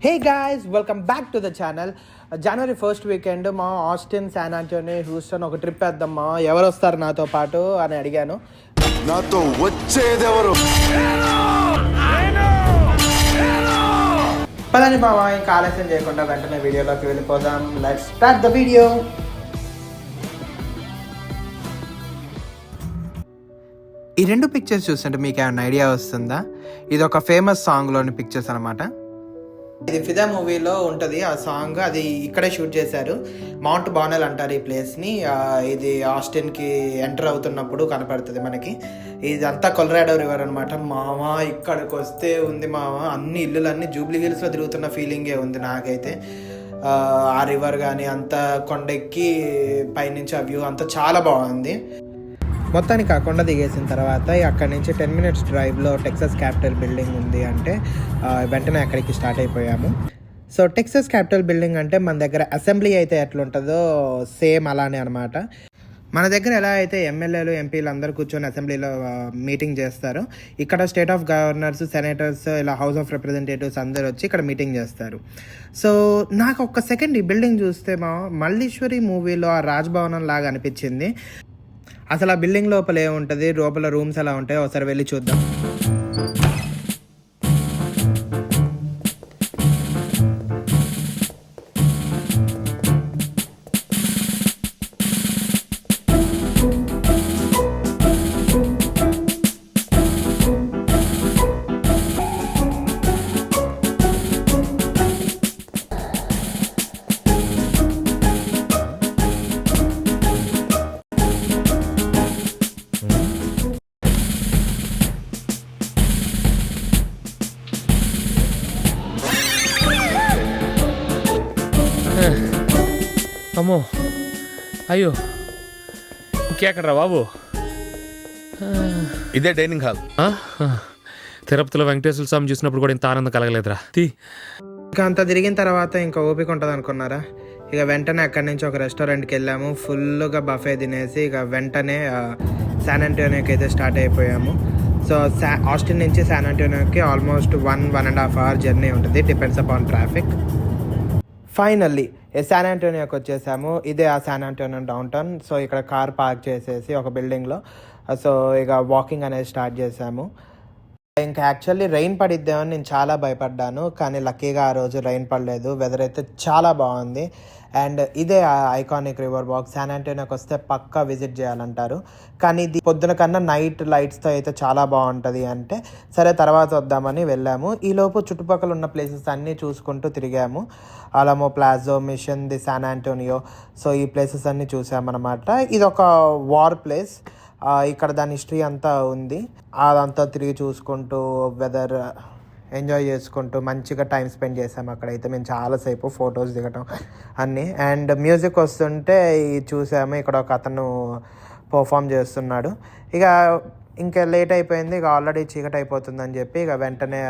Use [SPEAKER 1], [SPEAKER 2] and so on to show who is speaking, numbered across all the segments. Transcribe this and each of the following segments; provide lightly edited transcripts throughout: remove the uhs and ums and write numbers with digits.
[SPEAKER 1] Hey guys, welcome back to the channel. January 1st weekend మా Austin San Antony Houston ఒక trip వేద్దామా, ఎవరు వస్తారు నాతో పాటు అని అడిగాను.
[SPEAKER 2] నాతో వచ్చేదెవరు?
[SPEAKER 1] పదని బావా, ఇంకా ఆలస్యం చేయకుండా వెంటనే వీడియోలోకి వెళ్ళిపోదాం. Let's start the video. ఈ రెండు పిక్చర్స్ చూస్తుంటే మీకు ఏమైనా ఐడియా వస్తుందా? ఇది ఒక ఫేమస్ సాంగ్లోని పిక్చర్స్ అనమాట. ఇది ఫిదా మూవీలో ఉంటుంది ఆ సాంగ్. అది ఇక్కడే షూట్ చేశారు. మౌంట్ బానెల్ అంటారు ఈ ప్లేస్ని. ఇది ఆస్టిన్కి ఎంటర్ అవుతున్నప్పుడు కనపడుతుంది మనకి. ఇదంతా కొలరాడో రివర్ అనమాట. మామ ఇక్కడికి వస్తే ఉంది మామ, అన్ని ఇల్లులన్నీ జూబ్లీ హిల్స్లో తిరుగుతున్న ఫీలింగే ఉంది నాకైతే. ఆ రివర్ కానీ అంతా కొండెక్కి పైనుంచి ఆ వ్యూ అంతా చాలా బాగుంది. మొత్తానికి ఆ కొండ దిగేసిన తర్వాత అక్కడి నుంచి 10 minutes డ్రైవ్లో టెక్సాస్ క్యాపిటల్ బిల్డింగ్ ఉంది. అంటే వెంటనే అక్కడికి స్టార్ట్ అయిపోయాము. సో టెక్సాస్ క్యాపిటల్ బిల్డింగ్ అంటే మన దగ్గర అసెంబ్లీ అయితే ఎట్లుంటుందో సేమ్ అలానే అనమాట. మన దగ్గర ఎలా అయితే ఎమ్మెల్యేలు ఎంపీలు అందరూ కూర్చొని అసెంబ్లీలో మీటింగ్ చేస్తారు, ఇక్కడ స్టేట్ ఆఫ్ గవర్నర్స్, సెనేటర్స్, ఇలా హౌస్ ఆఫ్ రిప్రజెంటేటివ్స్ అందరూ వచ్చి ఇక్కడ మీటింగ్ చేస్తారు. సో నాకు ఒక్క సెకండ్ ఈ బిల్డింగ్ చూస్తే మల్లీశ్వరి మూవీలో ఆ రాజ్భవనం లాగా అనిపించింది. అసలు ఆ బిల్డింగ్ లోపల ఏముంటుంది, లోపల రూమ్స్ ఎలా ఉంటాయో ఒకసారి వెళ్ళి చూద్దాం.
[SPEAKER 3] అమ్మో, అయ్యో, ఇంకెక్కడరా బాబు?
[SPEAKER 2] ఇదే డైనింగ్ హాల్.
[SPEAKER 3] తిరుపతిలో వెంకటేశ్వర స్వామి చూసినప్పుడు కూడా ఇంత ఆనందం కలగలేదురా.
[SPEAKER 1] ఇంకా అంత తిరిగిన తర్వాత ఇంకా ఓపిక ఉంటుంది అనుకున్నారా? ఇక వెంటనే అక్కడి నుంచి ఒక రెస్టారెంట్కి వెళ్ళాము. ఫుల్గా బఫే తినేసి ఇక వెంటనే శాన్ ఆంటోనియోకి అయితే స్టార్ట్ అయిపోయాము. సో ఆస్టిన్ నుంచి శాన్ ఆంటోనియోకి ఆల్మోస్ట్ 1.5 hour జర్నీ ఉంటుంది, డిపెండ్స్ అపాన్ ట్రాఫిక్. ఫైనల్లీ శాన్ ఆంటోనియోకి వచ్చేసాము. ఇదే ఆ San Antonio down town. So ఇక్కడ కార్ పార్క్ చేసేసి ఒక బిల్డింగ్లో సో ఇక వాకింగ్ అనేది స్టార్ట్ చేసాము. ఇంకా యాక్చువల్లీ రెయిన్ పడిద్దామని నేను చాలా భయపడ్డాను, కానీ లక్కీగా ఆ రోజు రెయిన్ పడలేదు. వెదర్ అయితే చాలా బాగుంది. అండ్ ఇదే ఐకానిక్ రివర్ వాక్. శాన్ ఆంటోనియోకి వస్తే పక్కా విజిట్ చేయాలంటారు, కానీ ఇది పొద్దున కన్నా నైట్ లైట్స్తో అయితే చాలా బాగుంటుంది. అంటే సరే తర్వాత వద్దామని వెళ్ళాము. ఈలోపు చుట్టుపక్కల ఉన్న ప్లేసెస్ అన్నీ చూసుకుంటూ తిరిగాము. Alamo plaza, mission the San Antonio. So ఈ ప్లేసెస్ అన్నీ చూసామన్నమాట. ఇది ఒక వార్ ప్లేస్. ఇక్కడ దాని హిస్టరీ అంతా ఉంది. అదంతా తిరిగి చూసుకుంటూ వెదర్ ఎంజాయ్ చేసుకుంటూ మంచిగా టైం స్పెండ్ చేసాము. అక్కడైతే మేము చాలాసేపు ఫొటోస్ దిగటం అన్నీ. అండ్ మ్యూజిక్ వస్తుంటే చూసాము. ఇక్కడ ఒక అతను పర్ఫామ్ చేస్తున్నాడు. ఇక ఇంకా లేట్ అయిపోయింది, ఇక ఆల్రెడీ చీకటి అయిపోతుందని చెప్పి ఇక వెంటనే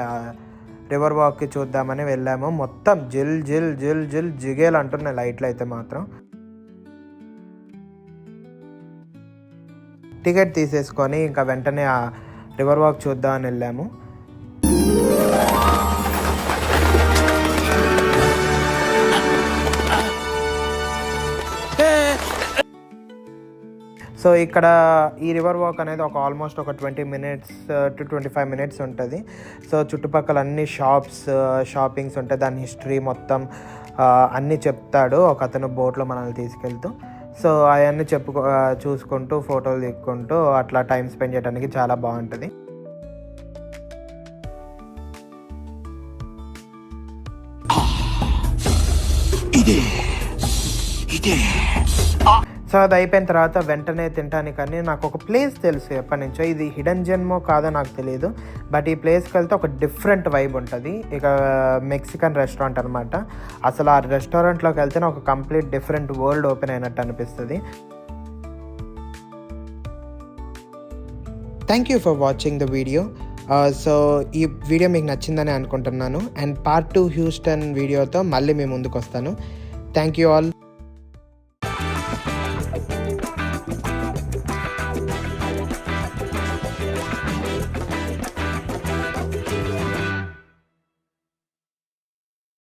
[SPEAKER 1] రివర్ వాక్కి చూద్దామని వెళ్ళాము. మొత్తం జిల్ జిల్ జిల్ జిల్ జిగేలు అంటున్నాయి లైట్లు అయితే మాత్రం. టికెట్ తీసేసుకొని ఇంకా వెంటనే ఆ రివర్ వాక్ చూద్దామని వెళ్ళాము. సో ఇక్కడ ఈ రివర్ వాక్ అనేది ఒక ఆల్మోస్ట్ ఒక 20 minutes to 25 minutes ఉంటుంది. సో చుట్టుపక్కల అన్ని షాపింగ్స్ ఉంటాయి. దాని హిస్టరీ మొత్తం అన్నీ చెప్తాడు ఒక అతను బోట్లో మనల్ని తీసుకెళ్తూ. సో అవన్నీ చూసుకుంటూ ఫోటోలు దిక్కుంటూ అట్లా టైం స్పెండ్ చేయడానికి చాలా బాగుంటుంది. సో అది అయిపోయిన తర్వాత వెంటనే తినటానికని నాకు ఒక ప్లేస్ తెలుసు ఎప్పటి నుంచో. ఇది హిడెన్ జెమ్మో కాదో నాకు తెలియదు, బట్ ఈ ప్లేస్కి వెళ్తే ఒక డిఫరెంట్ వైబ్ ఉంటుంది. ఇక మెక్సికన్ రెస్టారెంట్ అనమాట. అసలు ఆ రెస్టారెంట్లోకి వెళ్తే ఒక కంప్లీట్ డిఫరెంట్ వరల్డ్ ఓపెన్ అయినట్టు అనిపిస్తుంది. Thank you for watching the video. So ఈ వీడియో మీకు నచ్చిందని అనుకుంటున్నాను. అండ్ పార్ట్ 2 హ్యూస్టన్ వీడియోతో మళ్ళీ మీ ముందుకు వస్తాను. Thank you all.